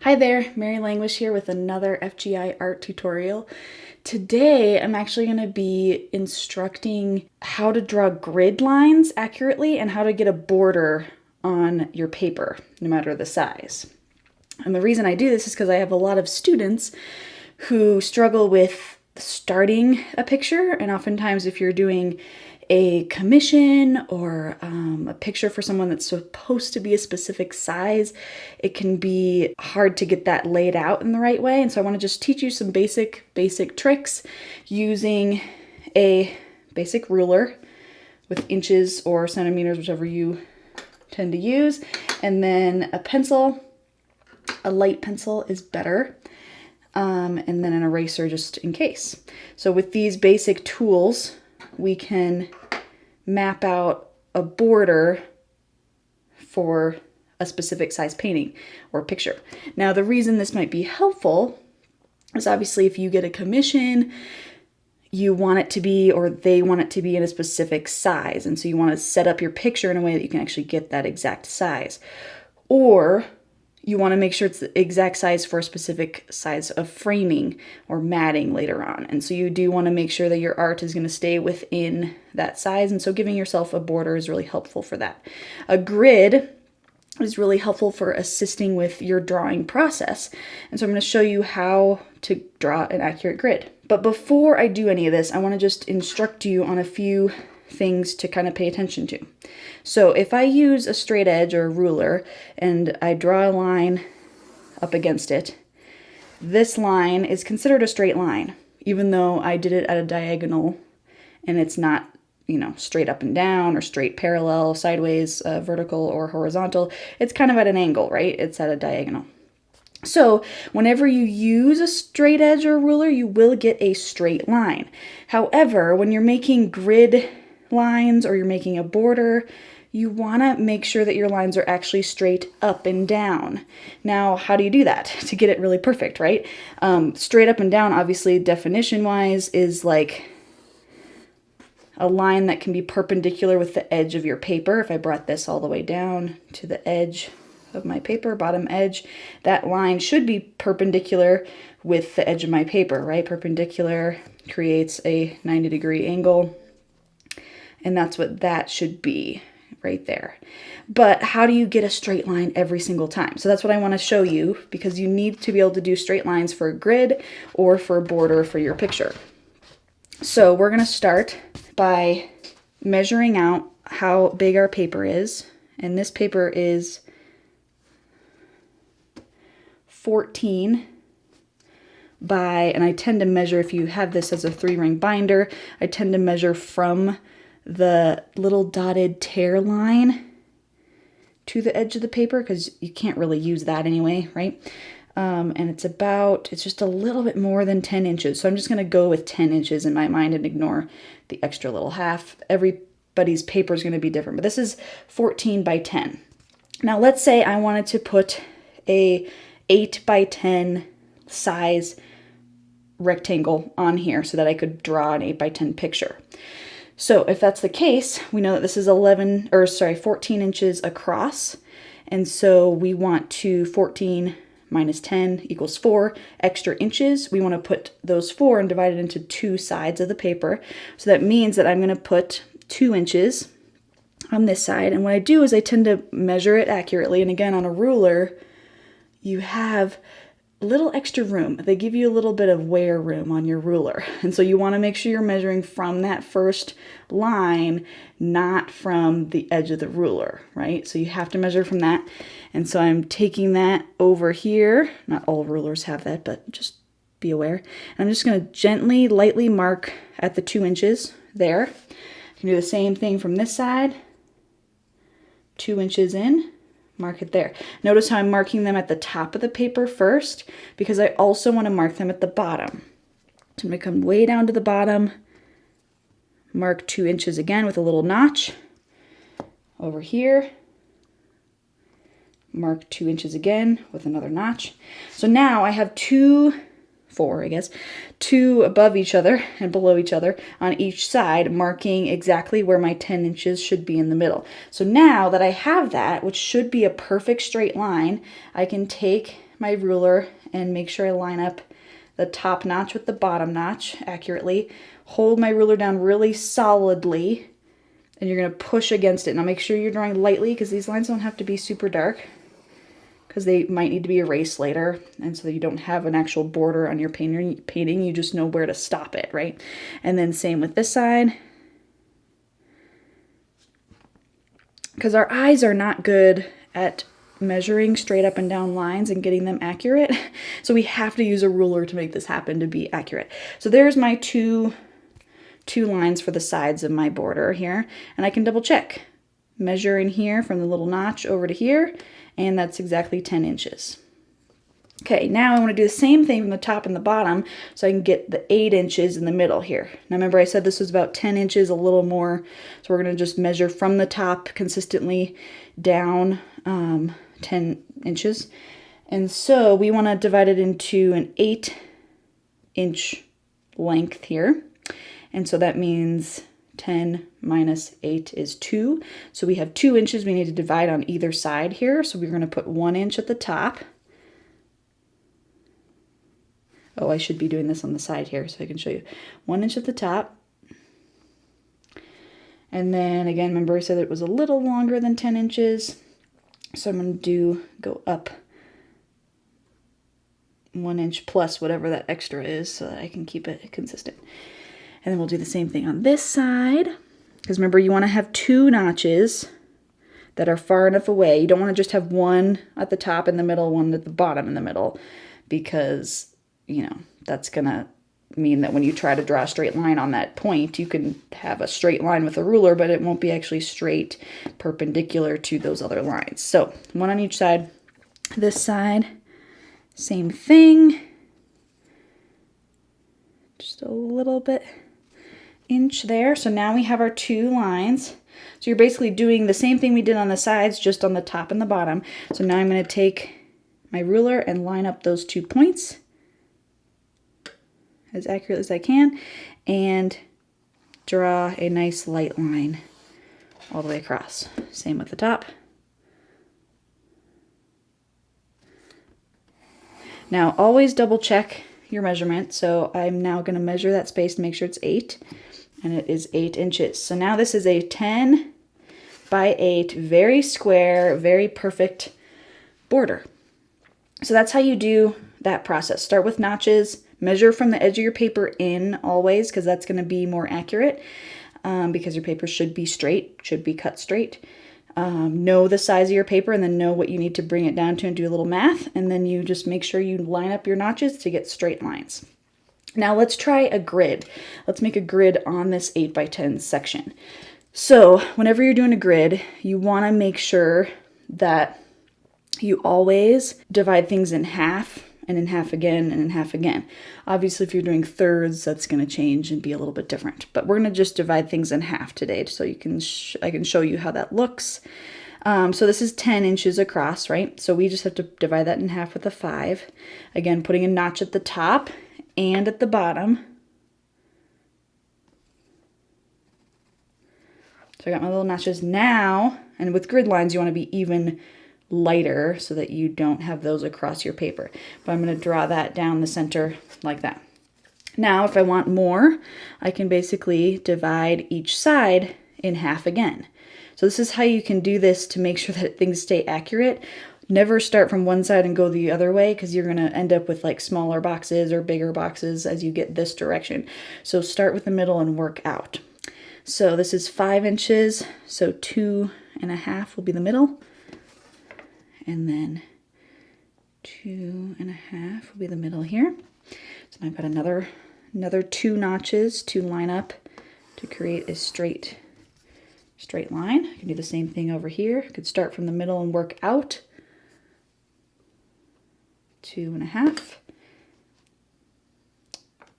Hi there, Mary Languish here with another FGI art tutorial. Today I'm actually going to be instructing how to draw grid lines accurately and how to get a border on your paper, no matter the size. And the reason I do this is because I have a lot of students who struggle with starting a picture, and oftentimes if you're doing a commission or a picture for someone that's supposed to be a specific size, it can be hard to get that laid out in the right way. And so I want to just teach you some basic tricks using a basic ruler with inches or centimeters, whichever you tend to use, and then a pencil. A light pencil is better. And then an eraser just in case. So with these basic tools, we can map out a border for a specific size painting or picture. Now, the reason this might be helpful is obviously if you get a commission, you want it to be, or they want it to be in a specific size. And so you want to set up your picture in a way that you can actually get that exact size. Or you want to make sure it's the exact size for a specific size of framing or matting later on. And so you do want to make sure that your art is going to stay within that size. And so giving yourself a border is really helpful for that. A grid is really helpful for assisting with your drawing process. And so I'm going to show you how to draw an accurate grid. But before I do any of this, I want to just instruct you on a few things to kind of pay attention to. So if I use a straight edge or a ruler and I draw a line up against it, this line is considered a straight line, even though I did it at a diagonal and it's not, straight up and down or straight parallel, sideways, vertical or horizontal. It's kind of at an angle, right? It's at a diagonal. So whenever you use a straight edge or ruler, you will get a straight line. However, when you're making grid lines or you're making a border, you want to make sure that your lines are actually straight up and down. Now, how do you do that to get it really perfect, right? Straight up and down, obviously, definition-wise, is like a line that can be perpendicular with the edge of your paper. If I brought this all the way down to the edge of my paper, bottom edge, that line should be perpendicular with the edge of my paper, right? Perpendicular creates a 90-degree angle. And that's what that should be right there. But how do you get a straight line every single time? So that's what I want to show you, because you need to be able to do straight lines for a grid or for a border for your picture. So we're going to start by measuring out how big our paper is. And this paper is 14 by, and I tend to measure, if you have this as a 3-ring binder, I tend to measure from the little dotted tear line to the edge of the paper, because you can't really use that anyway, right? And it's just a little bit more than 10 inches. So I'm just going to go with 10 inches in my mind and ignore the extra little half. Everybody's paper is going to be different, but this is 14 by 10. Now let's say I wanted to put a 8 by 10 size rectangle on here so that I could draw an 8 by 10 picture. So if that's the case, we know that this is 14 inches across. And so we want 14 minus 10 equals 4 extra inches. We want to put those 4 and divide it into 2 sides of the paper. So that means that I'm going to put 2 inches on this side. And what I do is I tend to measure it accurately. And again, on a ruler, you have a little extra room. They give you a little bit of wear room on your ruler. And so you want to make sure you're measuring from that first line, not from the edge of the ruler, right? So you have to measure from that. And so I'm taking that over here. Not all rulers have that, but just be aware. And I'm just going to gently, lightly mark at the 2 inches there. You can do the same thing from this side. 2 inches in. Mark it there. Notice how I'm marking them at the top of the paper first, because I also want to mark them at the bottom. So I'm going to come way down to the bottom, mark 2 inches again with a little notch. Over here, mark 2 inches again with another notch. So now I have 2 above each other and below each other on each side, marking exactly where my 10 inches should be in the middle. So now that I have that, which should be a perfect straight line, I can take my ruler and make sure I line up the top notch with the bottom notch accurately. Hold my ruler down really solidly, and you're going to push against it. Now make sure you're drawing lightly, because these lines don't have to be super dark, because they might need to be erased later, and so you don't have an actual border on your painting, you just know where to stop it, right? And then same with this side. Because our eyes are not good at measuring straight up and down lines and getting them accurate. So we have to use a ruler to make this happen to be accurate. So there's my two lines for the sides of my border here. And I can double check. Measure in here from the little notch over to here. And that's exactly 10 inches. Okay, now I want to do the same thing from the top and the bottom so I can get the 8 inches in the middle here. Now remember I said this was about 10 inches, a little more. So we're going to just measure from the top consistently down 10 inches. And so we want to divide it into an 8-inch length here. And so that means 10 minus 8 is 2. So we have 2 inches we need to divide on either side here. So we're going to put 1 inch at the top. Oh, I should be doing this on the side here so I can show you. 1 inch at the top. And then again, remember I said it was a little longer than 10 inches. So I'm going to go up 1 inch plus whatever that extra is so that I can keep it consistent. And then we'll do the same thing on this side. Because remember, you want to have 2 notches that are far enough away. You don't want to just have one at the top in the middle, one at the bottom in the middle, because you know, that's gonna mean that when you try to draw a straight line on that point, you can have a straight line with a ruler, but it won't be actually straight perpendicular to those other lines. So 1 on each side. This side, same thing. Just a little bit inch there. So now we have our 2 lines. So you're basically doing the same thing we did on the sides, just on the top and the bottom. So now I'm going to take my ruler and line up those 2 points as accurate as I can and draw a nice light line all the way across. Same with the top. Now always double check your measurement. So I'm now going to measure that space to make sure it's 8, and it is 8 inches. So now this is a 10 by 8, very square, very perfect border. So that's how you do that process. Start with notches. Measure from the edge of your paper in always, because that's going to be more accurate, because your paper should be straight, should be cut straight. Know the size of your paper and then know what you need to bring it down to and do a little math. And then you just make sure you line up your notches to get straight lines. Now let's try a grid. Let's make a grid on this 8 by 10 section. So whenever you're doing a grid, you want to make sure that you always divide things in half, and in half again, and in half again. Obviously, if you're doing thirds, that's going to change and be a little bit different. But we're going to just divide things in half today, so you can I can show you how that looks. So this is 10 inches across, right? So we just have to divide that in half with a 5. Again, putting a notch at the top and at the bottom. So I got my little notches now, and with grid lines, you want to be even lighter so that you don't have those across your paper. But I'm going to draw that down the center like that. Now, if I want more, I can basically divide each side in half again. So this is how you can do this to make sure that things stay accurate. Never start from one side and go the other way, because you're going to end up with like smaller boxes or bigger boxes as you get this direction. So start with the middle and work out. So this is 5 inches, so 2.5 will be the middle. And then 2.5 will be the middle here. So I've got another 2 notches to line up to create a straight line. I can do the same thing over here. I could start from the middle and work out. 2.5,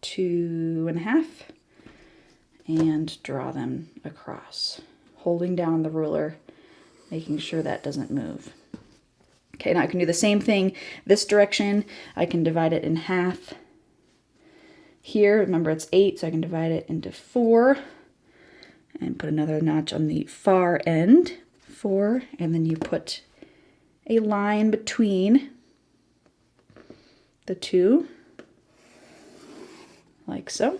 2.5, and draw them across, holding down the ruler, making sure that doesn't move. Okay, now I can do the same thing this direction. I can divide it in half here. Remember, it's 8, so I can divide it into 4 and put another notch on the far end, 4, and then you put a line between the two, like so.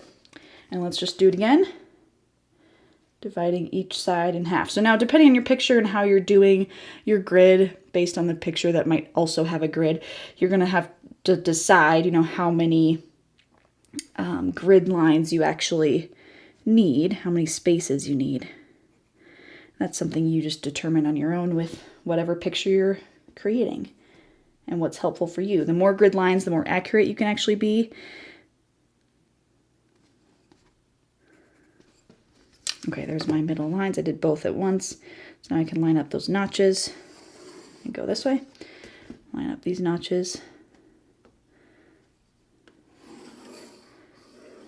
And let's just do it again, dividing each side in half. So now, depending on your picture and how you're doing your grid, based on the picture that might also have a grid, you're gonna have to decide, you know, how many grid lines you actually need, how many spaces you need. That's something you just determine on your own with whatever picture you're creating and what's helpful for you. The more grid lines, the more accurate you can actually be. Okay, there's my middle lines. I did both at once. So now I can line up those notches and go this way. Line up these notches.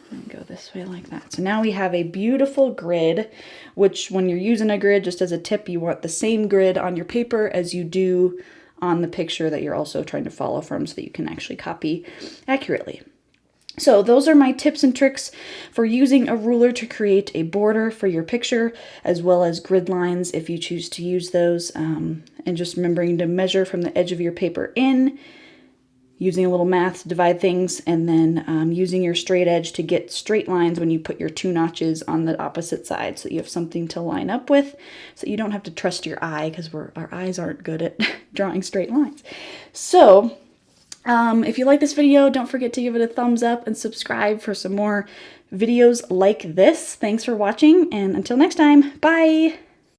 And go this way like that. So now we have a beautiful grid, which when you're using a grid, just as a tip, you want the same grid on your paper as you do on the picture that you're also trying to follow from so that you can actually copy accurately. So those are my tips and tricks for using a ruler to create a border for your picture, as well as grid lines if you choose to use those. And just remembering to measure from the edge of your paper in, using a little math to divide things, and then using your straight edge to get straight lines when you put your two notches on the opposite side so that you have something to line up with, so you don't have to trust your eye, because our eyes aren't good at drawing straight lines. So if you like this video, don't forget to give it a thumbs up and subscribe for some more videos like this. Thanks for watching, and until next time, bye!